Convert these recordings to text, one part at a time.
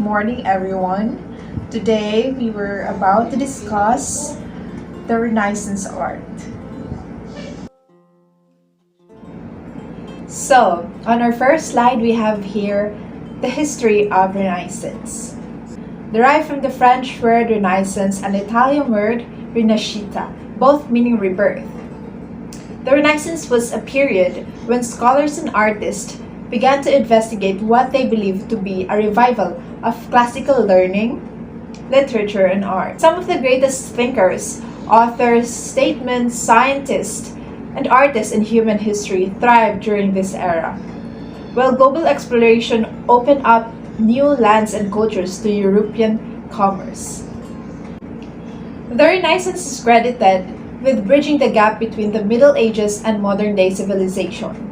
morning, everyone. Today we were about to discuss the Renaissance art. So, on our first slide, we have here the history of Renaissance. Derived from the French word Renaissance and Italian word Rinascita, both meaning rebirth. The Renaissance was a period when scholars and artists began to investigate what they believed to be a revival of classical learning, literature, and art. Some of the greatest thinkers, authors, statesmen, scientists, and artists in human history thrived during this era. While global exploration opened up new lands and cultures to European commerce. The Renaissance is credited with bridging the gap between the Middle Ages and modern-day civilization.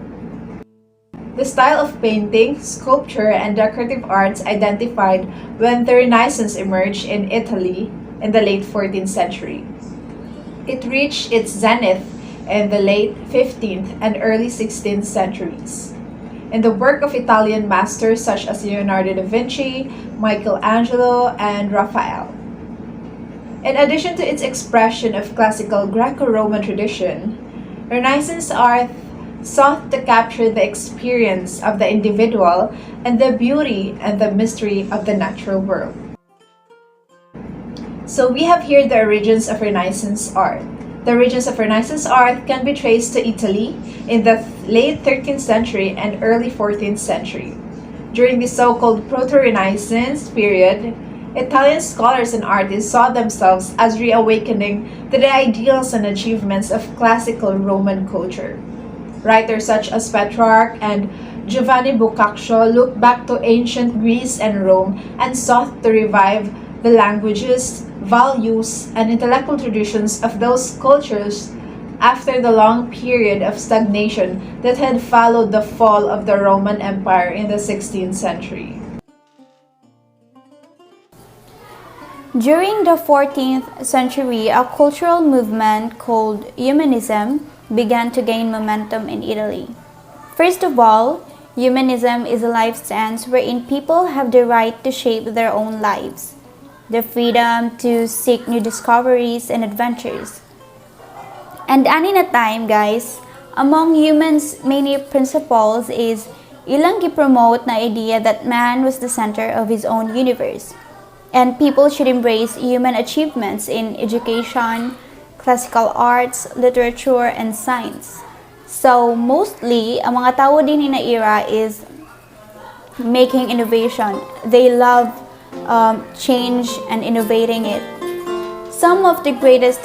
The style of painting, sculpture, and decorative arts identified when the Renaissance emerged in Italy in the late 14th century. It reached its zenith in the late 15th and early 16th centuries. In the work of Italian masters such as Leonardo da Vinci, Michelangelo, and Raphael. In addition to its expression of classical Greco-Roman tradition, Renaissance art sought to capture the experience of the individual and the beauty and the mystery of the natural world. So we have here the origins of Renaissance art. The origins of Renaissance art can be traced to Italy in the late 13th century and early 14th century. During the so-called Proto-Renaissance period, Italian scholars and artists saw themselves as reawakening to the ideals and achievements of classical Roman culture. Writers such as Petrarch and Giovanni Boccaccio looked back to ancient Greece and Rome and sought to revive the languages, values, and intellectual traditions of those cultures after the long period of stagnation that had followed the fall of the Roman Empire in the 16th century. During the 14th century, a cultural movement called Humanism began to gain momentum in Italy. First of all, humanism is a life stance wherein people have the right to shape their own lives, the freedom to seek new discoveries and adventures. And anin na time, guys, among humans' many principles is ilang gi-promote na idea that man was the center of his own universe. And people should embrace human achievements in education, classical arts, literature, and science. So, mostly, ang mga tao din in na era is making innovation. They love change and innovating it. Some of the greatest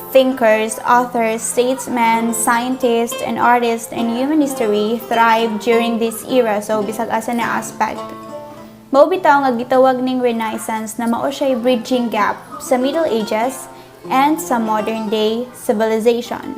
thinkers, authors, statesmen, scientists, and artists in human history thrived during this era. So, bisag asa na aspect. Mao bitaw nga gitawag ning Renaissance na mao siya'y bridging gap sa Middle Ages and sa modern day civilization.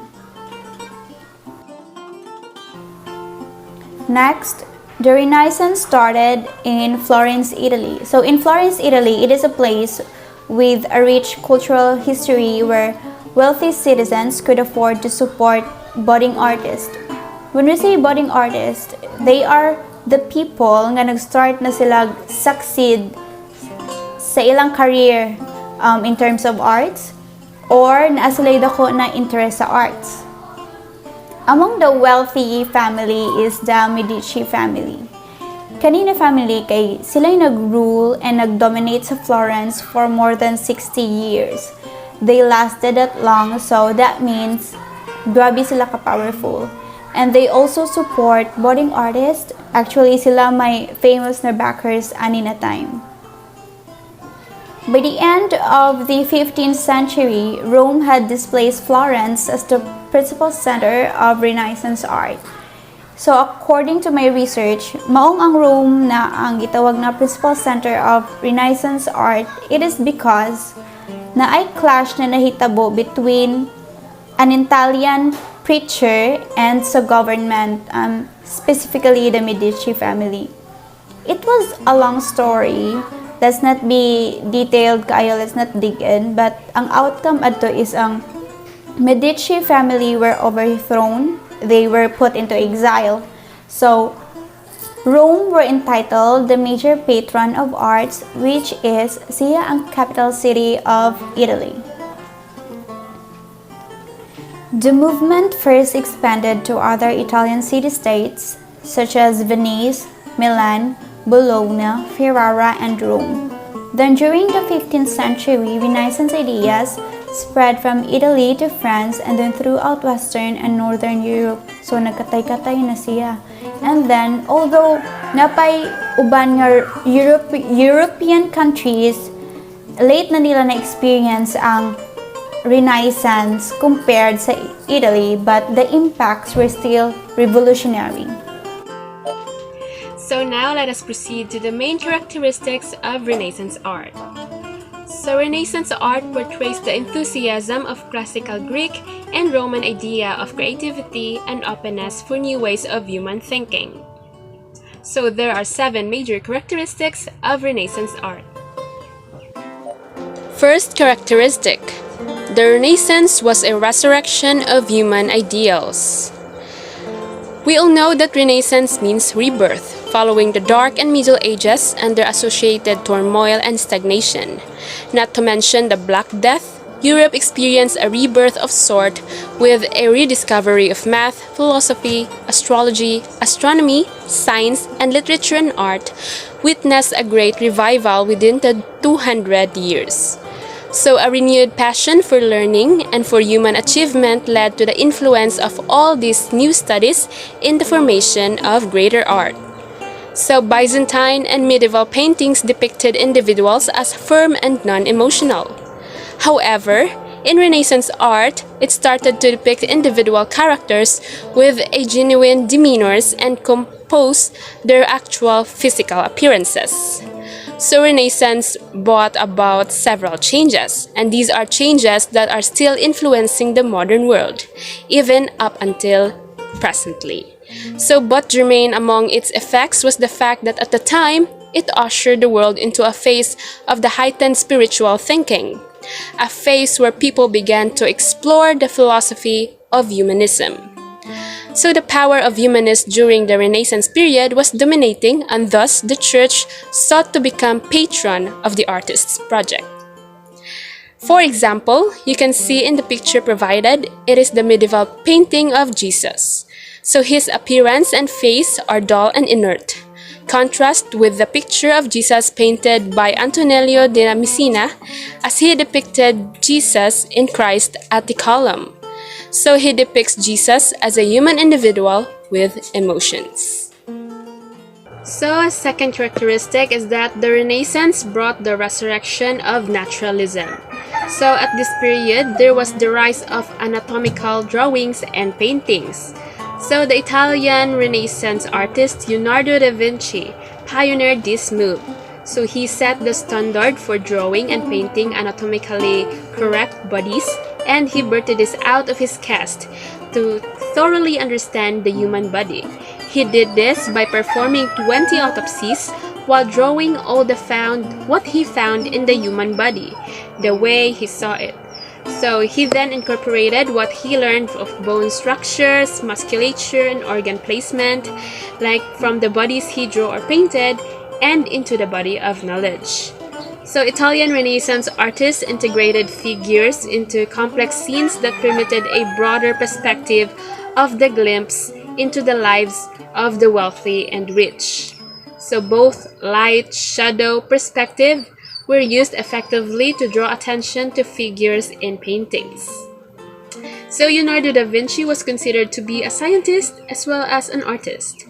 Next, the Renaissance started in Florence, Italy. So in Florence, Italy, it is a place with a rich cultural history where wealthy citizens could afford to support budding artists. When we say budding artists, they are the people nga nag-start na sila succeed sa ilang career in terms of arts or naasalay dako na interest sa arts. Among the wealthy family is the Medici family. Kanina family kay sila nag-rule and nag-dominate sa Florence for more than 60 years. They lasted that long, so that means grabe sila ka-powerful. And they also support budding artists. Actually, sila may famous na backers ani na time. By the end of the 15th century, Rome had displaced Florence as the principal center of Renaissance art. So according to my research, maong ang Rome na ang gitawag na principal center of Renaissance art. It is because na ay clash na nahitabo between an Italian preacher and sa government, specifically the Medici family. It was a long story. Let's not be detailed kayo, let's not dig in, but ang outcome adto is ang Medici family were overthrown, they were put into exile. So Rome were entitled the major patron of arts, which is siya ang capital city of Italy. The movement first expanded to other Italian city-states such as Venice, Milan, Bologna, Ferrara, and Rome. Then during the 15th century, Renaissance ideas spread from Italy to France and then throughout Western and Northern Europe. So nagkatay-katay na siya. And then, although napay uban nga European countries, late na nila na-experience ang Renaissance compared sa Italy, but the impacts were still revolutionary. So now let us proceed to the main characteristics of Renaissance art. So Renaissance art portrays the enthusiasm of classical Greek and Roman idea of creativity and openness for new ways of human thinking. So there are 7 major characteristics of Renaissance art. First characteristic: the Renaissance was a resurrection of human ideals. We all know that Renaissance means rebirth, following the Dark and Middle Ages and their associated turmoil and stagnation. Not to mention the Black Death, Europe experienced a rebirth of sort with a rediscovery of math, philosophy, astrology, astronomy, science, and literature and art, witnessed a great revival within the 200 years. So a renewed passion for learning and for human achievement led to the influence of all these new studies in the formation of greater art. So Byzantine and medieval paintings depicted individuals as firm and non-emotional. However, in Renaissance art, it started to depict individual characters with a genuine demeanors and compose their actual physical appearances. So Renaissance brought about several changes, and these are changes that are still influencing the modern world, even up until presently. So what remained among its effects was the fact that at the time, it ushered the world into a phase of the heightened spiritual thinking, a phase where people began to explore the philosophy of humanism. So the power of humanists during the Renaissance period was dominating, and thus the church sought to become patron of the artist's project. For example, you can see in the picture provided, it is the medieval painting of Jesus. So his appearance and face are dull and inert. Contrast with the picture of Jesus painted by Antonello de Messina, as he depicted Jesus in Christ at the column. So he depicts Jesus as a human individual with emotions. So a second characteristic is that the Renaissance brought the resurrection of naturalism. So at this period, there was the rise of anatomical drawings and paintings. So the Italian Renaissance artist Leonardo da Vinci pioneered this move. So he set the standard for drawing and painting anatomically correct bodies, and he birthed this out of his cast to thoroughly understand the human body. He did this by performing 20 autopsies while drawing what he found in the human body, the way he saw it. So he then incorporated what he learned of bone structures, musculature, and organ placement, like from the bodies he drew or painted, and into the body of knowledge. So Italian Renaissance artists integrated figures into complex scenes that permitted a broader perspective of the glimpse into the lives of the wealthy and rich. So both light, shadow, perspective were used effectively to draw attention to figures in paintings. So Leonardo da Vinci was considered to be a scientist as well as an artist.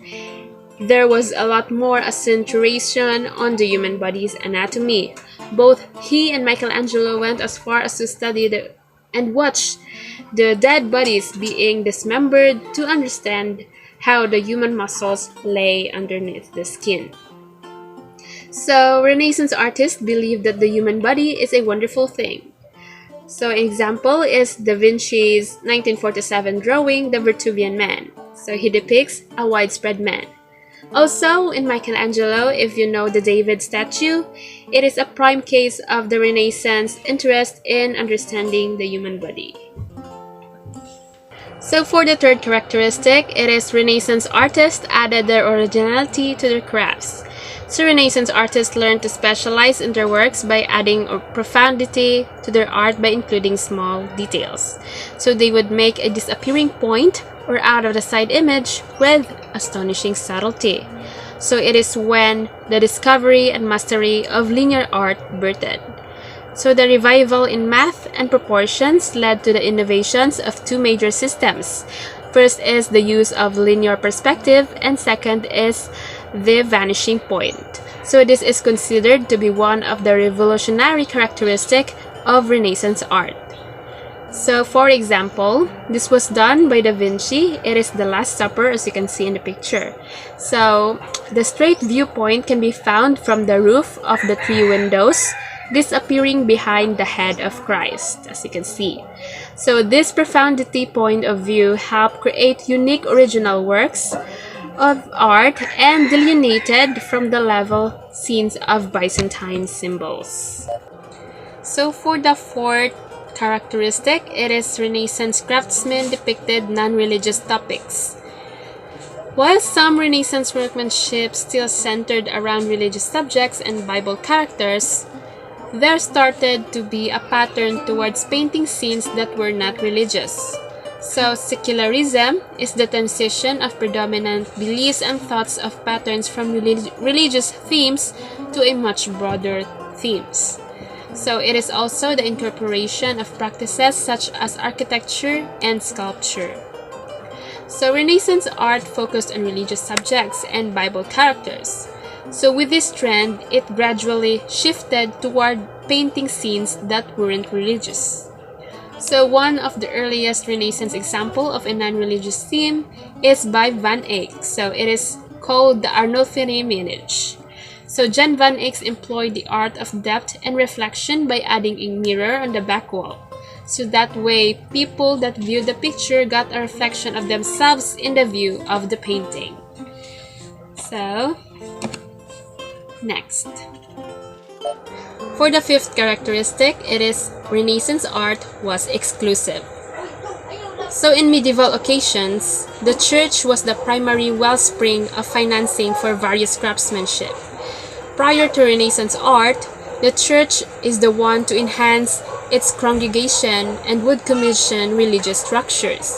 There was a lot more accentuation on the human body's anatomy. Both he and Michelangelo went as far as to study and watch the dead bodies being dismembered to understand how the human muscles lay underneath the skin. So Renaissance artists believed that the human body is a wonderful thing. So an example is Da Vinci's 1947 drawing, The Vitruvian Man. So he depicts a widespread man. Also, in Michelangelo, if you know the David statue, it is a prime case of the Renaissance interest in understanding the human body. So for the third characteristic, it is Renaissance artists added their originality to their crafts. So Renaissance artists learned to specialize in their works by adding profundity to their art by including small details. So they would make a disappearing point or out of the side image with astonishing subtlety. So it is when the discovery and mastery of linear art birthed. So the revival in math and proportions led to the innovations of two major systems. First is the use of linear perspective, and second is the vanishing point. So this is considered to be one of the revolutionary characteristic of Renaissance art. So for example, this was done by Da Vinci. It is the Last Supper, as you can see in the picture. So the straight viewpoint can be found from the roof of the three windows, disappearing behind the head of Christ, as you can see. So this profundity point of view helped create unique original works of art and delineated from the level scenes of Byzantine symbols. So for the fourth characteristic, it is Renaissance craftsmen depicted non-religious topics. While some Renaissance workmanship still centered around religious subjects and Bible characters, there started to be a pattern towards painting scenes that were not religious. So secularism is the transition of predominant beliefs and thoughts of patterns from religious themes to a much broader themes. So it is also the incorporation of practices such as architecture and sculpture. So Renaissance art focused on religious subjects and Bible characters. So with this trend, it gradually shifted toward painting scenes that weren't religious. So one of the earliest Renaissance example of a non-religious theme is by Van Eyck. So it is called the Arnolfini image. So Jan van Eyck employed the art of depth and reflection by adding a mirror on the back wall. So that way, people that viewed the picture got a reflection of themselves in the view of the painting. So, next. For the fifth characteristic, it is Renaissance art was exclusive. So in medieval occasions, the church was the primary wellspring of financing for various craftsmanship. Prior to Renaissance art, the church is the one to enhance its congregation and would commission religious structures.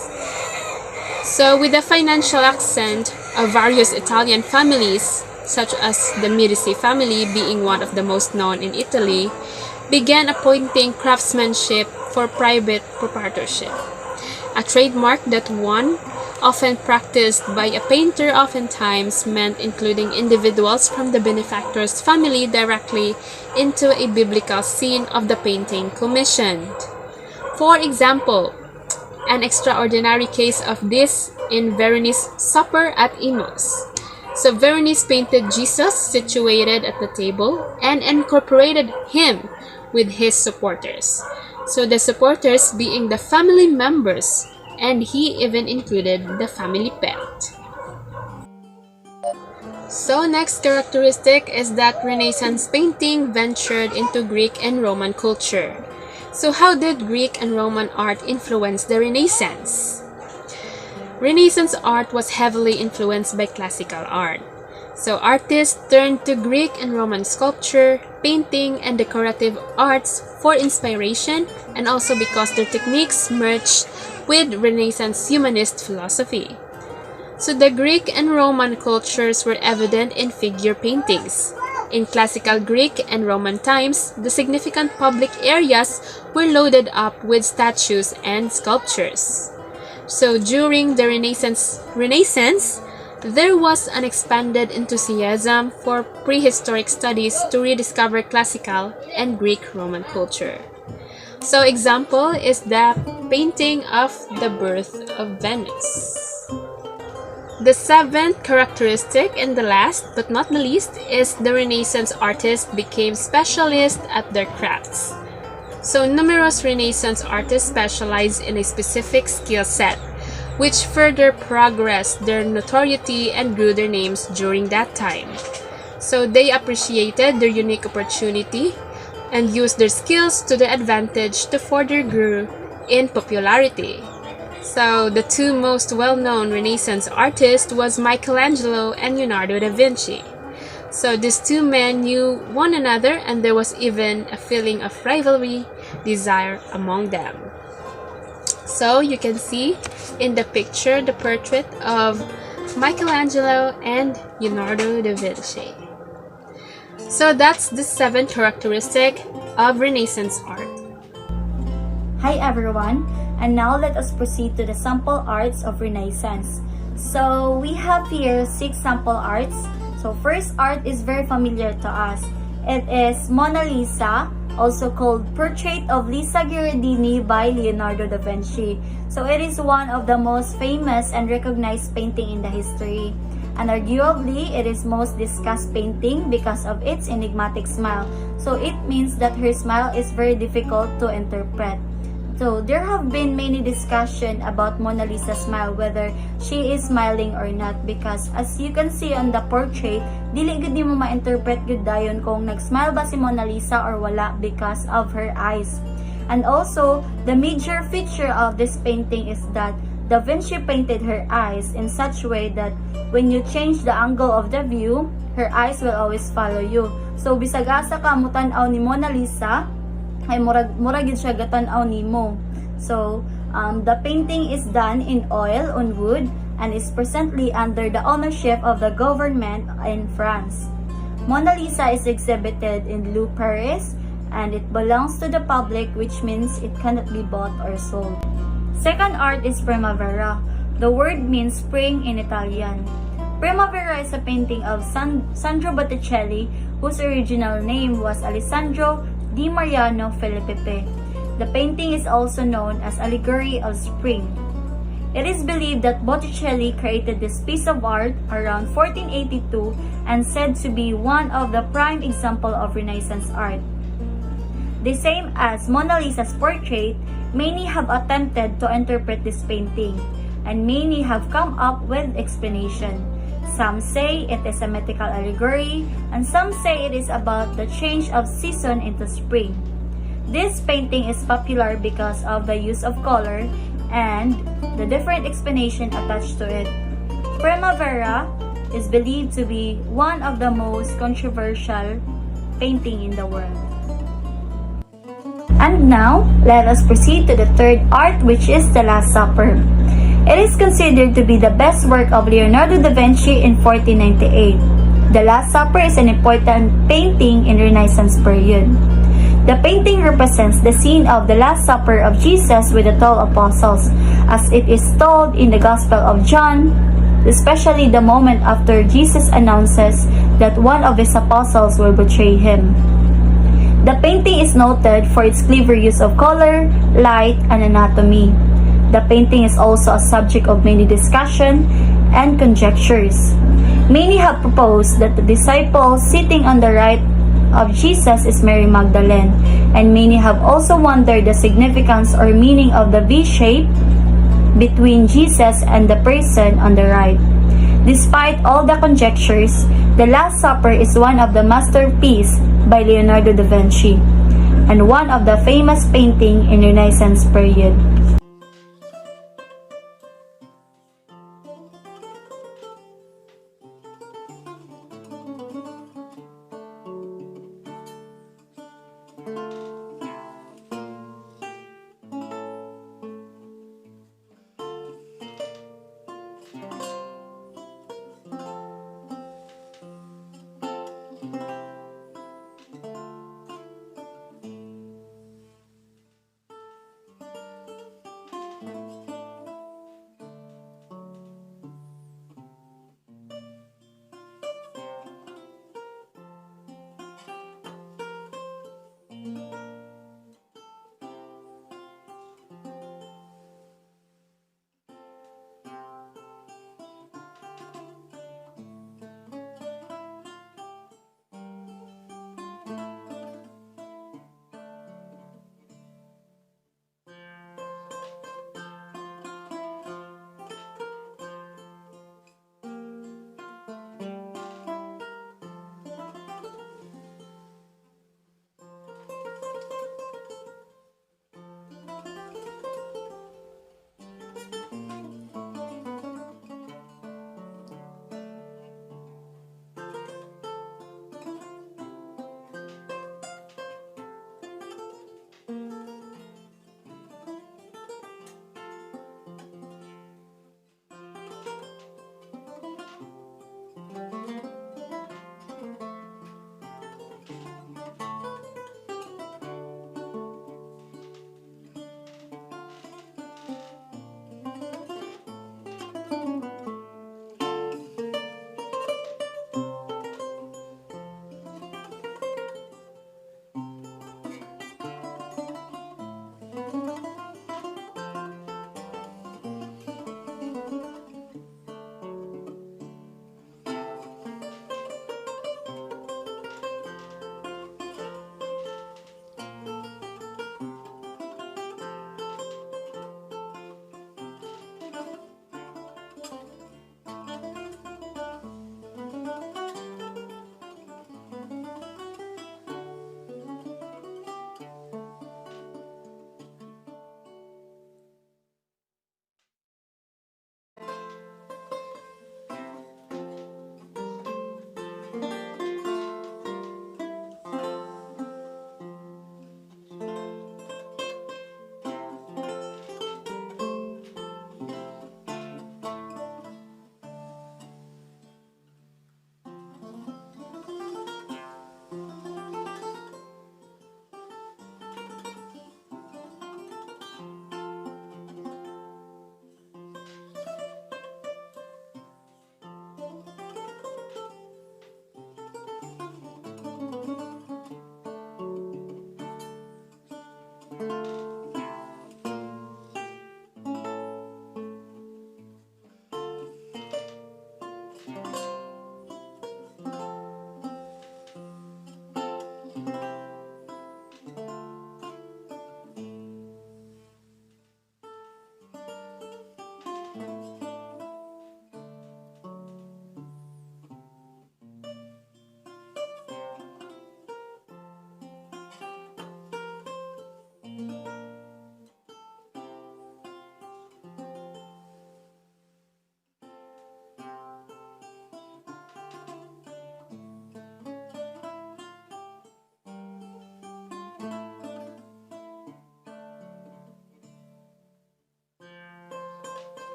So with the financial accent of various Italian families, such as the Medici family being one of the most known in Italy, began appointing craftsmanship for private proprietorship. A trademark that one often practiced by a painter oftentimes meant including individuals from the benefactor's family directly into a biblical scene of the painting commissioned. For example, an extraordinary case of this in Veronese Supper at Imus. So Veronese painted Jesus situated at the table and incorporated him with his supporters. So the supporters being the family members, and he even included the family pet. So next characteristic is that Renaissance painting ventured into Greek and Roman culture. So how did Greek and Roman art influence the Renaissance? Renaissance art was heavily influenced by classical art. So artists turned to Greek and Roman sculpture, painting, and decorative arts for inspiration, and also because their techniques merged with Renaissance humanist philosophy. So the Greek and Roman cultures were evident in figure paintings. In classical Greek and Roman times, the significant public areas were loaded up with statues and sculptures. So during the Renaissance, there was an expanded enthusiasm for prehistoric studies to rediscover classical and Greek-Roman culture. So example is the painting of the Birth of Venus. The seventh characteristic and the last but not the least is the Renaissance artists became specialists at their crafts. So numerous Renaissance artists specialized in a specific skill set, which further progressed their notoriety and grew their names during that time. So they appreciated their unique opportunity and used their skills to their advantage to further grow in popularity. So the two most well-known Renaissance artists was Michelangelo and Leonardo da Vinci. So these two men knew one another, and there was even a feeling of rivalry, desire among them. So you can see in the picture the portrait of Michelangelo and Leonardo da Vinci. So that's the 7th characteristic of Renaissance art. Hi everyone, and now let us proceed to the sample arts of Renaissance. So we have here 6 sample arts. So first art is very familiar to us. It is Mona Lisa, also called Portrait of Lisa Gherardini by Leonardo da Vinci. So it is one of the most famous and recognized painting in the history. And arguably, it is most discussed painting because of its enigmatic smile. So it means that her smile is very difficult to interpret. So there have been many discussion about Mona Lisa's smile, whether she is smiling or not, because as you can see on the portrait, dili gud nimo ma-interpret gud dayon kung nag-smile ba si Mona Lisa or wala because of her eyes. And also, the major feature of this painting is that Da Vinci painted her eyes in such way that when you change the angle of the view, her eyes will always follow you. So bisag asa ka mo tan-aw ni Mona Lisa, ay murag gid siya gatan-aw nimo. So, the painting is done in oil on wood and is presently under the ownership of the government in France. Mona Lisa is exhibited in Louvre, Paris, and it belongs to the public, which means it cannot be bought or sold. Second art is Primavera. The word means spring in Italian. Primavera is a painting of Sandro Botticelli, whose original name was Alessandro Di Mariano Filipppi. The painting is also known as Allegory of Spring. It is believed that Botticelli created this piece of art around 1482 and said to be one of the prime example of Renaissance art. The same as Mona Lisa's portrait, many have attempted to interpret this painting, and many have come up with explanation. Some say it is a mythical allegory, and some say it is about the change of season into spring. This painting is popular because of the use of color and the different explanation attached to it. Primavera is believed to be one of the most controversial painting in the world. And now, let us proceed to the third art, which is The Last Supper. It is considered to be the best work of Leonardo da Vinci in 1498. The Last Supper is an important painting in Renaissance period. The painting represents the scene of the Last Supper of Jesus with the 12 apostles, as it is told in the Gospel of John, especially the moment after Jesus announces that one of his apostles will betray him. The painting is noted for its clever use of color, light, and anatomy. The painting is also a subject of many discussion and conjectures. Many have proposed that the disciple sitting on the right of Jesus is Mary Magdalene, and many have also wondered the significance or meaning of the V shape between Jesus and the person on the right. Despite all the conjectures, The Last Supper is one of the masterpieces by Leonardo da Vinci, and one of the famous painting in Renaissance period.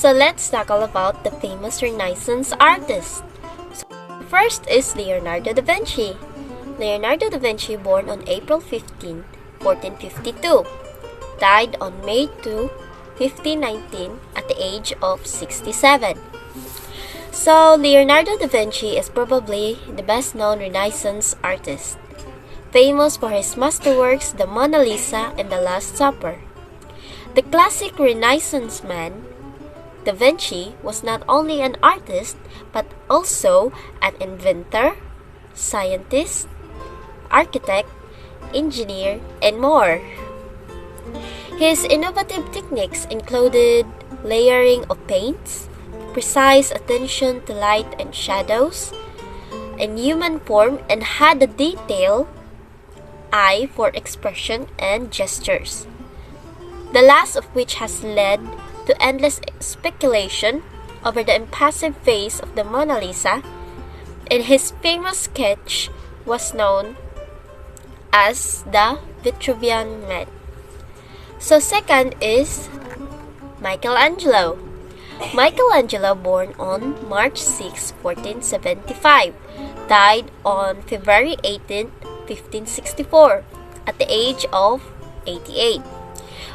So let's tackle about the famous Renaissance artists. First is Leonardo da Vinci. Leonardo da Vinci, born on April 15, 1452, died on May 2, 1519 at the age of 67. So Leonardo da Vinci is probably the best known Renaissance artist, famous for his masterworks The Mona Lisa and The Last Supper. The classic Renaissance man, Da Vinci was not only an artist but also an inventor, scientist, architect, engineer, and more. His innovative techniques included layering of paints, precise attention to light and shadows, and human form, and had a detailed eye for expression and gestures. The last of which has led to endless speculation over the impassive face of the Mona Lisa, and his famous sketch was known as the Vitruvian Man. So second is Michelangelo. Michelangelo, born on March 6, 1475, died on February 18, 1564, at the age of 88.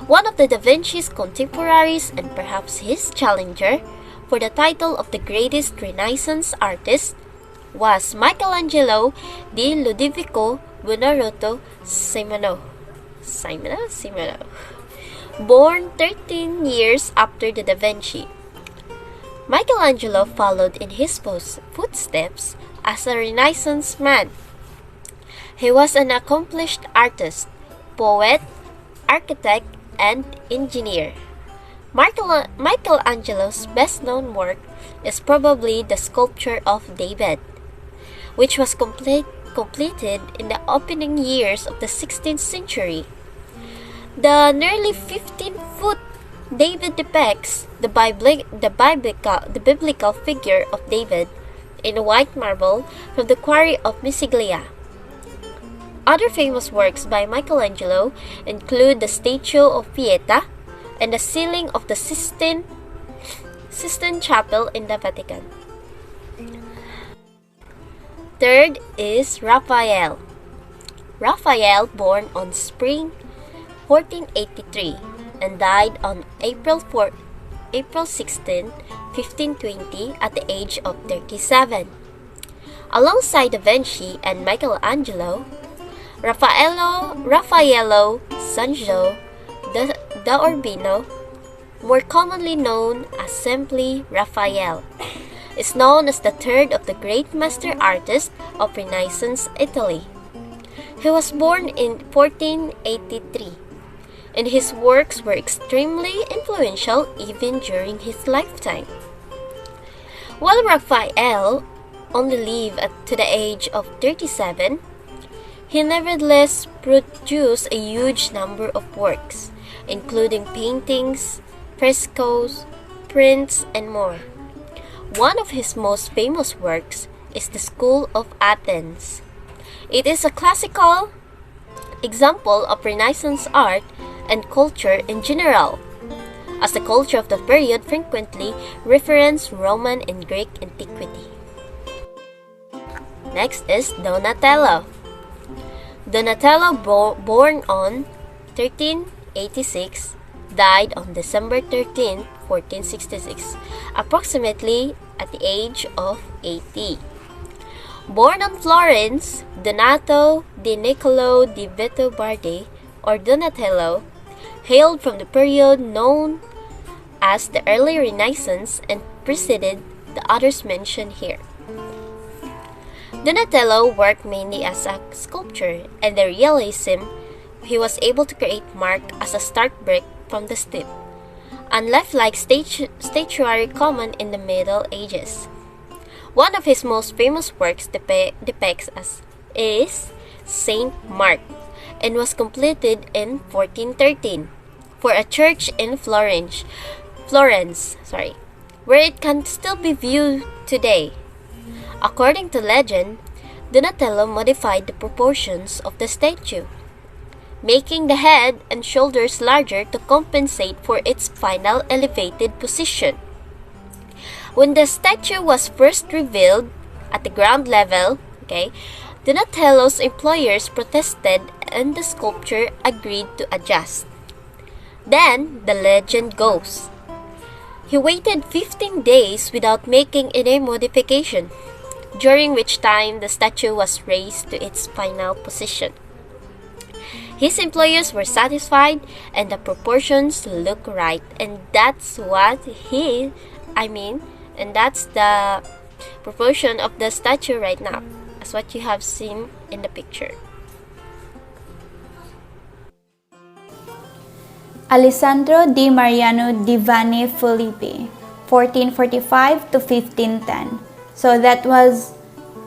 One of the Da Vinci's contemporaries and perhaps his challenger for the title of the greatest Renaissance artist was Michelangelo di Ludovico Buonarrota Simone, born 13 years after the Da Vinci. Michelangelo followed in his footsteps as a Renaissance man. He was an accomplished artist, poet, architect, and engineer. Michelangelo's best-known work is probably the sculpture of David, which was completed in the opening years of the 16th century. The nearly 15-foot David depicts the biblical figure of David in white marble from the quarry of Misiglia. Other famous works by Michelangelo include the statue of Pieta and the ceiling of the Sistine Chapel in the Vatican. Third is Raphael. Raphael, born on spring 1483 and died on April 16, 1520 at the age of 37. Alongside Da Vinci and Michelangelo, Raffaello Sancho da Urbino, more commonly known as simply Raphael, is known as the third of the great master artists of Renaissance Italy. He was born in 1483, and his works were extremely influential even during his lifetime. While Raphael only lived to the age of 37, he nevertheless produced a huge number of works, including paintings, frescoes, prints, and more. One of his most famous works is the School of Athens. It is a classical example of Renaissance art and culture in general, as the culture of the period frequently referenced Roman and Greek antiquity. Next is Donatello. Donatello, born on 1386, died on December 13, 1466, approximately at the age of 80. Born on Florence, Donato di Niccolò di Vitobardi, or Donatello, hailed from the period known as the early Renaissance and preceded the others mentioned here. Donatello worked mainly as a sculptor, and the realism he was able to create marked as a stark break from the style, unlike statuary common in the Middle Ages. One of his most famous works depicts is Saint Mark, and was completed in 1413 for a church in Florence, where it can still be viewed today. According to legend, Donatello modified the proportions of the statue, making the head and shoulders larger to compensate for its final elevated position. When the statue was first revealed at the ground level, okay, Donatello's employers protested and the sculptor agreed to adjust. Then, the legend goes, he waited 15 days without making any modification, during which time the statue was raised to its final position. His employers were satisfied and the proportions look right, and that's and that's the proportion of the statue right now, as what you have seen in the picture. Alessandro di Mariano di Vanni Filippi, 1445 to 1510. So that was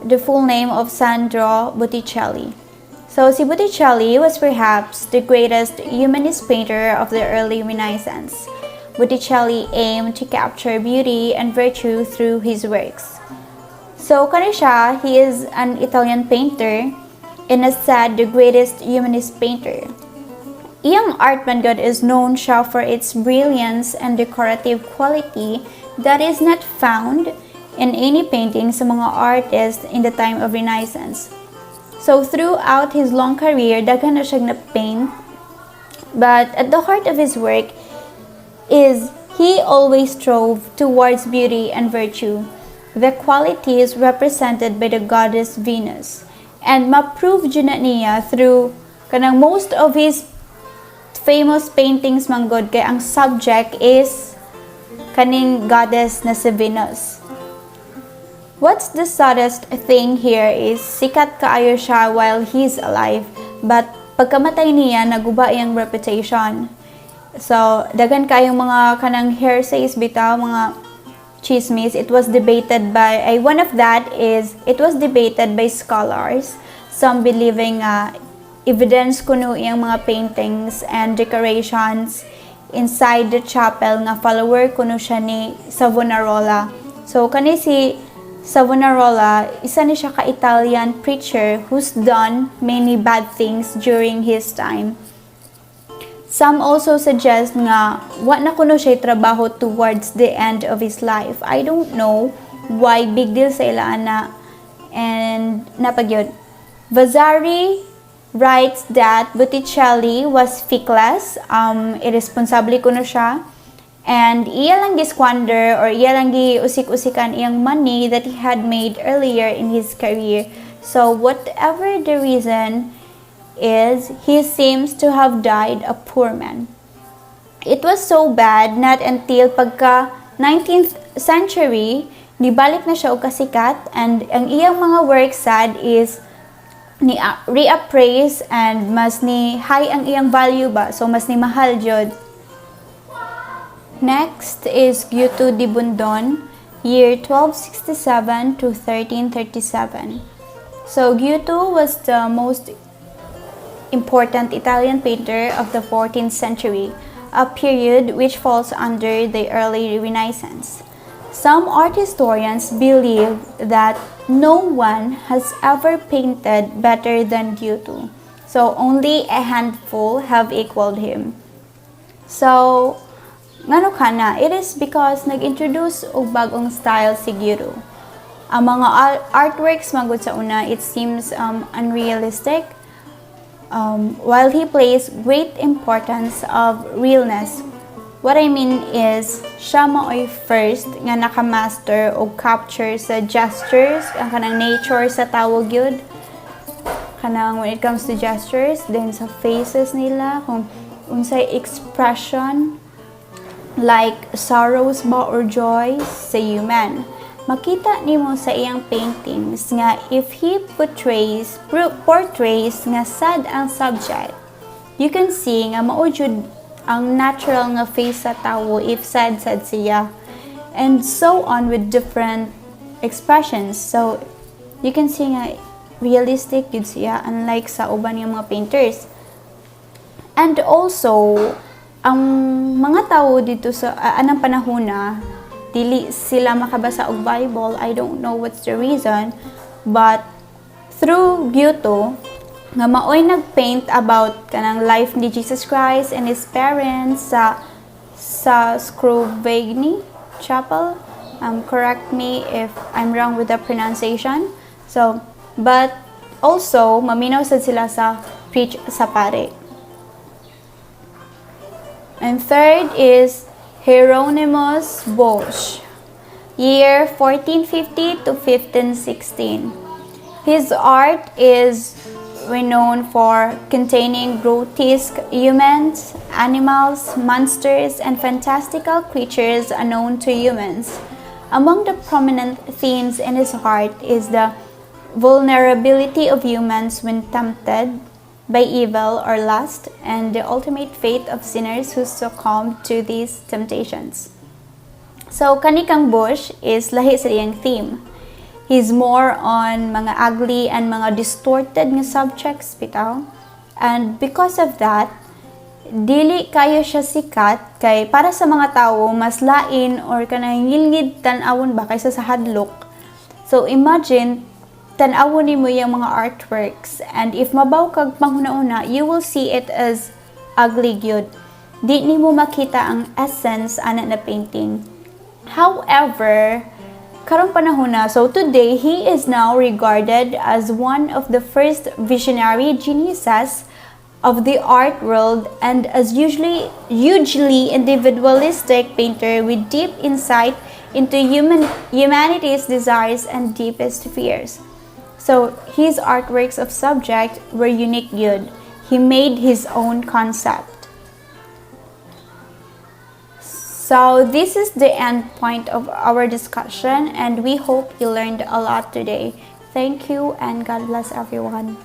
the full name of Sandro Botticelli. So si Botticelli was perhaps the greatest humanist painter of the early Renaissance. Botticelli aimed to capture beauty and virtue through his works. So kani siya, he is an Italian painter and as said, the greatest humanist painter. Iyang art man god is known siya for its brilliance and decorative quality that is not found in any painting sa mga artists in the time of Renaissance. So throughout his long career, daghan na siyang na-paint, but at the heart of his work is he always strove towards beauty and virtue, the qualities represented by the goddess Venus. And ma-prove dyan na niya through kanang most of his famous paintings manggod kay ang subject is kaning goddess na si Venus. What's the saddest thing here is sikat kaayo siya while he's alive, but pagkamatay niya naguba iyang reputation. So daghan kayong mga kanang heresies bitaw, mga chismis. It was debated by it was debated by scholars, some believing evidence kuno iyang mga paintings and decorations inside the chapel nga follower kuno siya ni Savonarola. So kani si Savonarola, isa ni siya ka-Italian preacher who's done many bad things during his time. Some also suggest nga wa na kuno siya trabaho towards the end of his life. I don't know why big deal sa ila ana and napagyod. Vasari writes that Botticelli was feckless, irresponsible kuno siya, and iya lang gi-squander or iya lang gi-usik-usikan iyang money that he had made earlier in his career. So whatever the reason is, he seems to have died a poor man. It was so bad not until pagka 19th century, nibalik na siya og kasikat, and ang iyang mga works sad is ni reappraise and mas ni high ang iyang value ba, so mas ni mahal jud. Next is Giotto di Bondone, year 1267 to 1337. So Giotto was the most important Italian painter of the 14th century, a period which falls under the early Renaissance. Some art historians believe that no one has ever painted better than Giotto, so only a handful have equaled him. So, ngano kana? It is because nag-introduce og bagong style si Giotto. Ang mga artworks magud sa una, it seems unrealistic, while he places great importance of realness. What I mean is, siya maoy first nga nakamaster o capture sa gestures, ang kanang nature sa tawag yun. Kanang when it comes to gestures, then sa faces nila, kung unsay expression, like sorrows ba or joys sa human. Makita nimo sa iyang paintings nga if he portrays nga sad ang subject, you can see nga mao jud ang natural nga face sa tao if sad siya, and so on with different expressions. So you can see nga realistic yun siya unlike sa uban yung mga painters. And also ang mga tao dito sa anang panahona dili sila makabasa og Bible. I don't know what's the reason, but through Giotto nga maoy nagpaint about kanang life ni Jesus Christ and his parents sa Scrovegni Chapel Correct me if I'm wrong with the pronunciation. So, but also, maminaw sad sila sa preach sa pare. And third is Hieronymus Bosch, year 1450 to 1516. His art is renowned for containing grotesque humans, animals, monsters, and fantastical creatures unknown to humans. Among the prominent themes in his art is the vulnerability of humans when tempted by evil or lust, and the ultimate fate of sinners who succumb to these temptations. So, kanikang Bush is lahi sa iyang theme. He's more on mga ugly and mga distorted nga subjects bitaw. And because of that, dili kayo siya sikat kay para sa mga tao mas lain or kanang ngilngid tan-awon ba kaysa sa hadlok. So imagine tan-awon nimo yung mga artworks, and if mabaw kag panghuna-una, you will see it as ugly gyud. Di nimo makita ang essence ana na painting. However, karong panahon na, so today he is now regarded as one of the first visionary geniuses of the art world, and as hugely individualistic painter with deep insight into humanity's desires and deepest fears. So his artworks of subject were unique good. He made his own concept. So this is the end point of our discussion, and we hope you learned a lot today. Thank you, and God bless everyone.